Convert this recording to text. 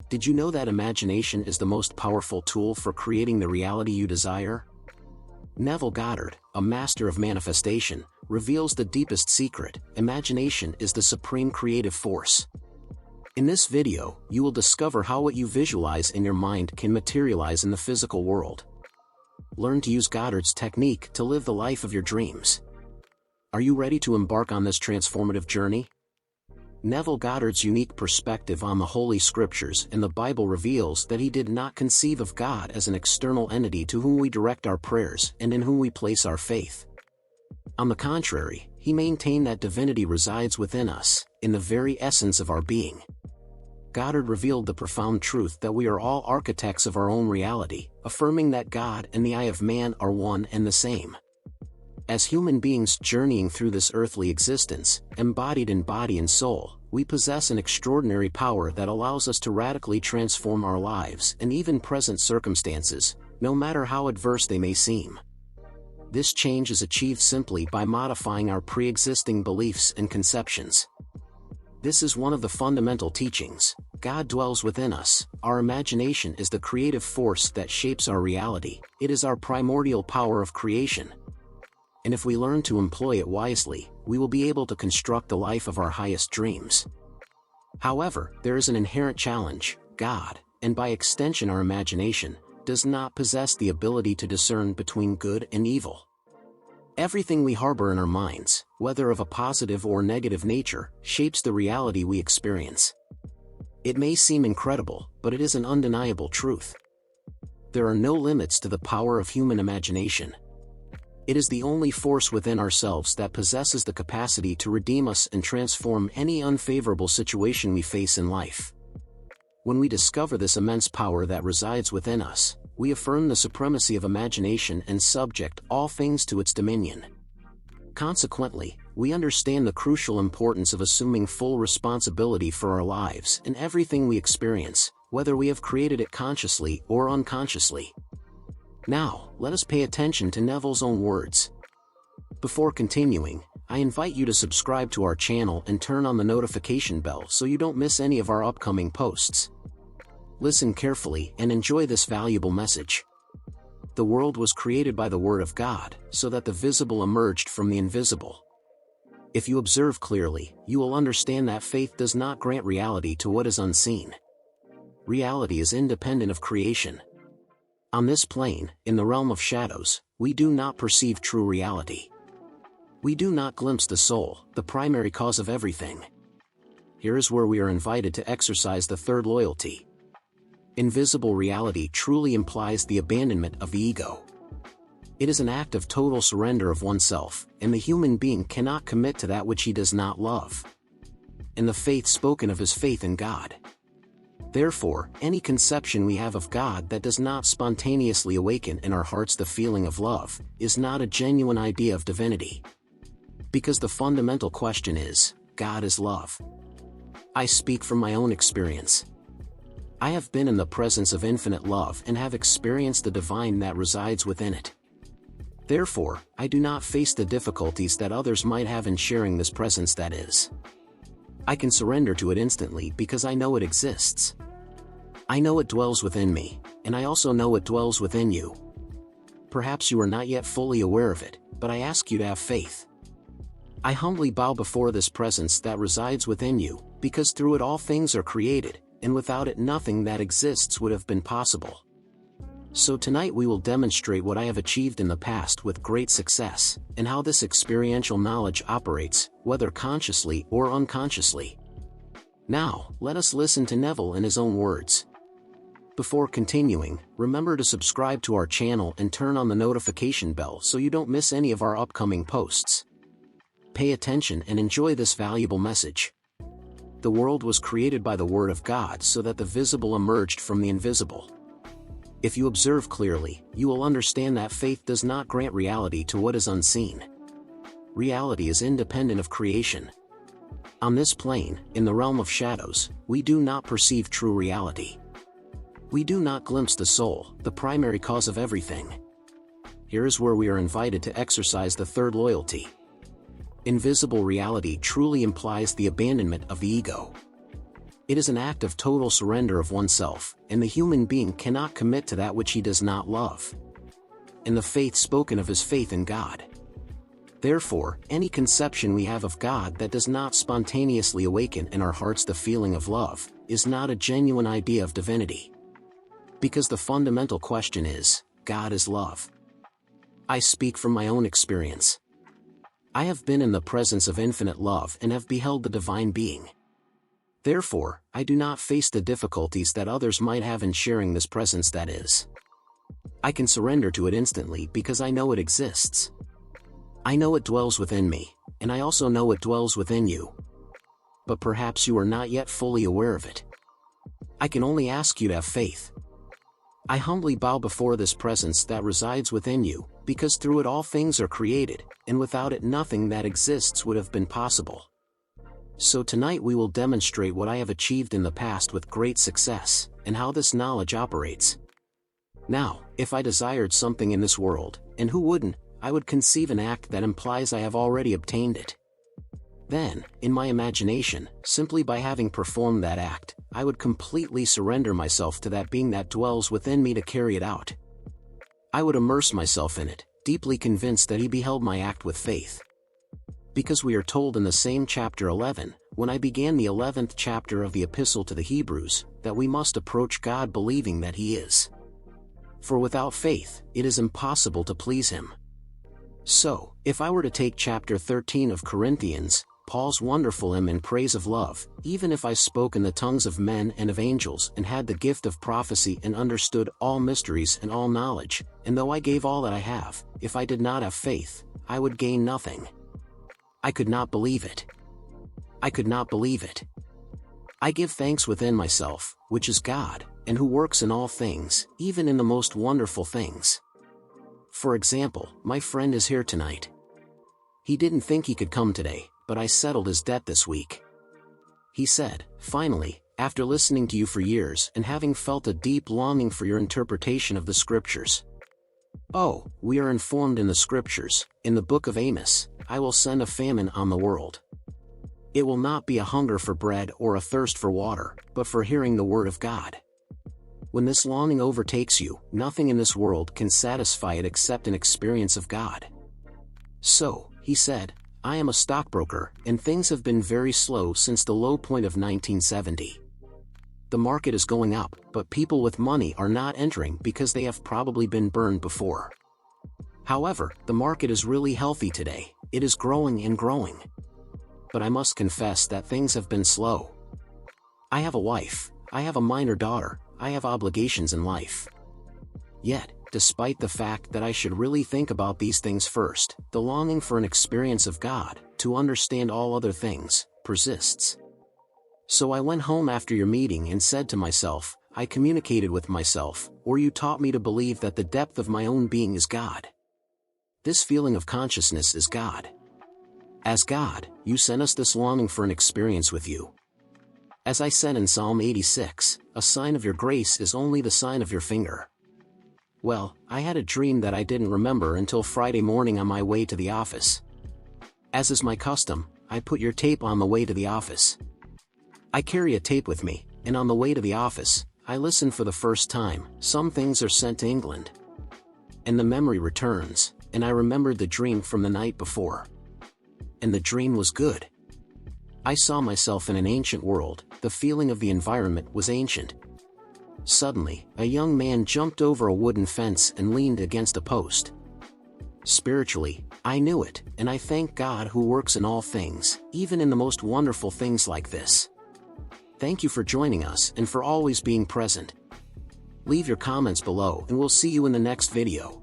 Did you know that imagination is the most powerful tool for creating the reality you desire? Neville Goddard, a master of manifestation, reveals the deepest secret: imagination is the supreme creative force. In this video, you will discover how what you visualize in your mind can materialize in the physical world. Learn to use Goddard's technique to live the life of your dreams. Are you ready to embark on this transformative journey? Neville Goddard's unique perspective on the Holy Scriptures and the Bible reveals that he did not conceive of God as an external entity to whom we direct our prayers and in whom we place our faith. On the contrary, he maintained that divinity resides within us, in the very essence of our being. Goddard revealed the profound truth that we are all architects of our own reality, affirming that God and the eye of man are one and the same. As human beings journeying through this earthly existence, embodied in body and soul, we possess an extraordinary power that allows us to radically transform our lives and even present circumstances, no matter how adverse they may seem. This change is achieved simply by modifying our pre-existing beliefs and conceptions. This is one of the fundamental teachings. God dwells within us. Our imagination is the creative force that shapes our reality. It is our primordial power of creation. And if we learn to employ it wisely, we will be able to construct the life of our highest dreams. However, there is an inherent challenge. God, and by extension our imagination, does not possess the ability to discern between good and evil. Everything we harbor in our minds, whether of a positive or negative nature, shapes the reality we experience. It may seem incredible, but it is an undeniable truth. There are no limits to the power of human imagination. It is the only force within ourselves that possesses the capacity to redeem us and transform any unfavorable situation we face in life. When we discover this immense power that resides within us, we affirm the supremacy of imagination and subject all things to its dominion. Consequently, we understand the crucial importance of assuming full responsibility for our lives and everything we experience, whether we have created it consciously or unconsciously. Now, let us pay attention to Neville's own words. Before continuing, I invite you to subscribe to our channel and turn on the notification bell so you don't miss any of our upcoming posts. Listen carefully and enjoy this valuable message. The world was created by the Word of God, so that the visible emerged from the invisible. If you observe clearly, you will understand that faith does not grant reality to what is unseen. Reality is independent of creation. On this plane, in the realm of shadows, we do not perceive true reality. We do not glimpse the soul, the primary cause of everything. Here is where we are invited to exercise the third loyalty. Invisible reality truly implies the abandonment of the ego. It is an act of total surrender of oneself, and the human being cannot commit to that which he does not love. And the faith spoken of is faith in God. Therefore, any conception we have of God that does not spontaneously awaken in our hearts the feeling of love, is not a genuine idea of divinity. Because the fundamental question is, God is love. I speak from my own experience. I have been in the presence of infinite love and have experienced the divine that resides within it. Therefore, I do not face the difficulties that others might have in sharing this presence that is. I can surrender to it instantly because I know it exists. I know it dwells within me, and I also know it dwells within you. Perhaps you are not yet fully aware of it, but I ask you to have faith. I humbly bow before this presence that resides within you, because through it all things are created, and without it nothing that exists would have been possible. So tonight we will demonstrate what I have achieved in the past with great success, and how this experiential knowledge operates, whether consciously or unconsciously. Now, let us listen to Neville in his own words. Before continuing, remember to subscribe to our channel and turn on the notification bell so you don't miss any of our upcoming posts. Pay attention and enjoy this valuable message. The world was created by the Word of God so that the visible emerged from the invisible. If you observe clearly, you will understand that faith does not grant reality to what is unseen. Reality is independent of creation. On this plane, in the realm of shadows, we do not perceive true reality. We do not glimpse the soul, the primary cause of everything. Here is where we are invited to exercise the third loyalty. Invisible reality truly implies the abandonment of the ego. It is an act of total surrender of oneself, and the human being cannot commit to that which he does not love. And the faith spoken of is faith in God. Therefore, any conception we have of God that does not spontaneously awaken in our hearts the feeling of love, is not a genuine idea of divinity. Because the fundamental question is, God is love. I speak from my own experience. I have been in the presence of infinite love and have beheld the divine being. Therefore, I do not face the difficulties that others might have in sharing this presence that is. I can surrender to it instantly because I know it exists. I know it dwells within me, and I also know it dwells within you. But perhaps you are not yet fully aware of it. I can only ask you to have faith. I humbly bow before this presence that resides within you, because through it all things are created, and without it nothing that exists would have been possible. So tonight we will demonstrate what I have achieved in the past with great success, and how this knowledge operates. Now, if I desired something in this world, and who wouldn't, I would conceive an act that implies I have already obtained it. Then, in my imagination, simply by having performed that act, I would completely surrender myself to that being that dwells within me to carry it out. I would immerse myself in it, deeply convinced that he beheld my act with faith. Because we are told in the same chapter 11, when I began the 11th chapter of the Epistle to the Hebrews, that we must approach God believing that he is. For without faith, it is impossible to please him. So, if I were to take chapter 13 of Corinthians, Paul's wonderful hymn in praise of love, even if I spoke in the tongues of men and of angels and had the gift of prophecy and understood all mysteries and all knowledge, and though I gave all that I have, if I did not have faith, I would gain nothing. I could not believe it. I could not believe it. I give thanks within myself, which is God, and who works in all things, even in the most wonderful things. For example, my friend is here tonight. He didn't think he could come today, but I settled his debt this week. He said, finally, after listening to you for years and having felt a deep longing for your interpretation of the scriptures. Oh, we are informed in the scriptures, in the book of Amos, I will send a famine on the world. It will not be a hunger for bread or a thirst for water, but for hearing the word of God. When this longing overtakes you, nothing in this world can satisfy it except an experience of God. So, he said, I am a stockbroker, and things have been very slow since the low point of 1970. The market is going up, but people with money are not entering because they have probably been burned before. However, the market is really healthy today, it is growing and growing. But I must confess that things have been slow. I have a wife, I have a minor daughter, I have obligations in life. Yet, despite the fact that I should really think about these things first, the longing for an experience of God, to understand all other things, persists. So I went home after your meeting and said to myself, I communicated with myself, or you taught me to believe that the depth of my own being is God. This feeling of consciousness is God. As God, you sent us this longing for an experience with you. As I said in Psalm 86, a sign of your grace is only the sign of your finger. Well, I had a dream that I didn't remember until Friday morning on my way to the office. As is my custom, I put your tape on the way to the office. I carry a tape with me, and on the way to the office, I listen for the first time. Some things are sent to England. And the memory returns, and I remembered the dream from the night before. And the dream was good. I saw myself in an ancient world, the feeling of the environment was ancient. Suddenly, a young man jumped over a wooden fence and leaned against a post. Spiritually, I knew it, and I thank God who works in all things, even in the most wonderful things like this. Thank you for joining us and for always being present. Leave your comments below and we'll see you in the next video.